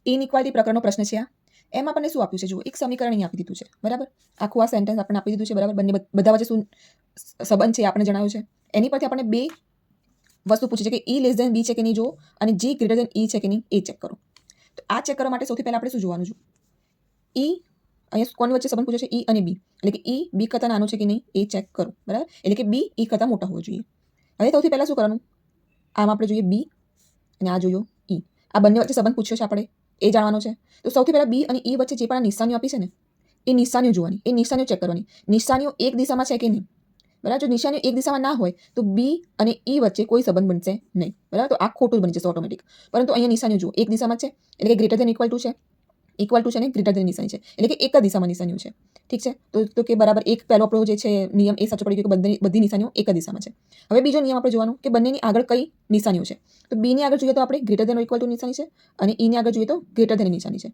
Inequality પ્રકરણનો પ્રશ્ન છે આ. એમાં આપણને શું આપ્યું છે? જુઓ, એક સમીકરણ અહીં આપી દીધું છે, બરાબર. આખું આ સેન્ટેન્સ આપણને આપી દીધું છે, બરાબર. બધા વચ્ચે શું સંબંધ છે આપણે જણાવ્યું છે. એની પરથી આપણને બે વસ્તુ પૂછી છે કે E લેસ ધેન બી છે કે નહીં જુઓ, અને G ગ્રેટર ધેન E છે કે નહીં એ ચેક કરો. તો આ ચેક કરવા માટે સૌથી પહેલા આપણે શું જોવાનું છે? અહીંયા કોની વચ્ચે સંબંધ પૂછે છે? E અને B, એટલે કે E B કરતાં નાનું છે કે નહીં એ ચેક કરો, બરાબર. એટલે કે B E કરતાં મોટા હોવો જોઈએ. હવે સૌથી પહેલા શું કરવાનું? આમાં આપણે જોઈએ B અને આ જોયો E. આ બંને વચ્ચે સંબંધ પૂછ્યો છે આપણે, એ જાણવાનો છે. તો સૌથી પહેલા B અને E વચ્ચે જે પણ નિશાનીઓ આપી છે ને, એ નિશાનીઓ જોવાની, એ નિશાનીઓ ચેક કરવાની. નિશાનીઓ એક દિશામાં છે કે નહીં, બરાબર. જો નિશાનીઓ એક દિશામાં ના હોય તો B અને E વચ્ચે કોઈ સંબંધ બનશે નહીં, બરાબર. તો આ ખોટું બની જશે ઓટોમેટિક. પરંતુ અહીંયા નિશાનીઓ જુઓ, એક દિશામાં છે, એટલે કે ગ્રેટર ધેન ઇક્વલ ટુ છે, ને ગ્રેટર ધેન નિશાની છે, એટલે કે એક જ દિશામાં નિશાનીઓ છે. ઠીક છે. તો કે બરાબર, એક પહેલો આપણો જે છે નિયમ એ સાચો પડી ગયો કે બધી નિશાનીઓ એક જ દિશામાં છે. હવે બીજો નિયમ આપણે જોવાનું કે બંનેની આગળ કઈ નિશાનીઓ છે. તો B ની આગળ જોઈએ તો આપણે ગ્રેટર ધેન ઇક્વલ ટુ નિશાની છે, અને E ની આગળ જોઈએ તો ગ્રેટર ધેન નિશાની છે.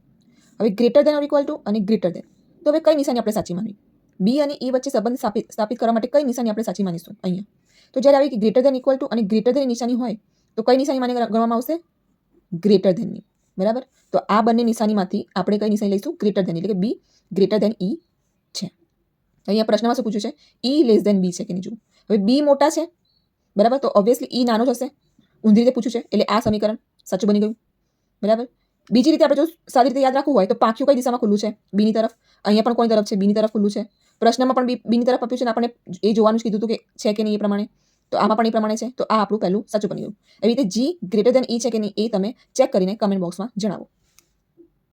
હવે ગ્રેટર ધેન ઇક્વલ ટુ અને ગ્રેટર ધેન, તો હવે કઈ નિશાની આપણે સાચી માનવી? B અને E વચ્ચે સંબંધ સ્થાપિત કરવા માટે કઈ નિશાની આપણે સાચી માનીશું અહીંયા? તો જ્યારે આવી ગ્રેટર ધેન ઇક્વલ ટુ અને ગ્રેટર ધેન નિશાની હોય તો કઈ નિશાની માની ગણવામાં આવશે? ગ્રેટર ધેનની, બરાબર. તો આ બંને નિશાનીમાંથી આપણે કઈ નિશાની લઈશું? ગ્રેટર ધેન, એટલે કે B ગ્રેટર ધેન E છે. અહીંયા પ્રશ્નમાં શું પૂછ્યું છે? E લેસ ધેન B છે કે નહીં જુઓ. હવે B મોટા છે, બરાબર, તો ઓબ્વિયસલી E નાનો જ હશે. ઊંધી રીતે પૂછ્યું છે એટલે આ સમીકરણ સાચું બની ગયું, બરાબર. બીજી રીતે આપણે જો સારી રીતે યાદ રાખવું હોય તો પાંખિયું કઈ દિશામાં ખુલ્લું છે? B ની તરફ. અહીંયા પણ કોની તરફ છે? B ની તરફ ખુલ્લું છે. પ્રશ્નમાં પણ B ની તરફ આપ્યું છે ને આપણે એ જોવાનું કીધું હતું કે છે કે નહીં એ પ્રમાણે. તો આમાં પણ એ પ્રમાણે છે. તો આ આપણું પહેલું સાચું બની ગયું. એવી રીતે G ગ્રેટર ધેન E છે કે નહીં એ તમે ચેક કરીને કમેન્ટ બોક્સમાં જણાવો.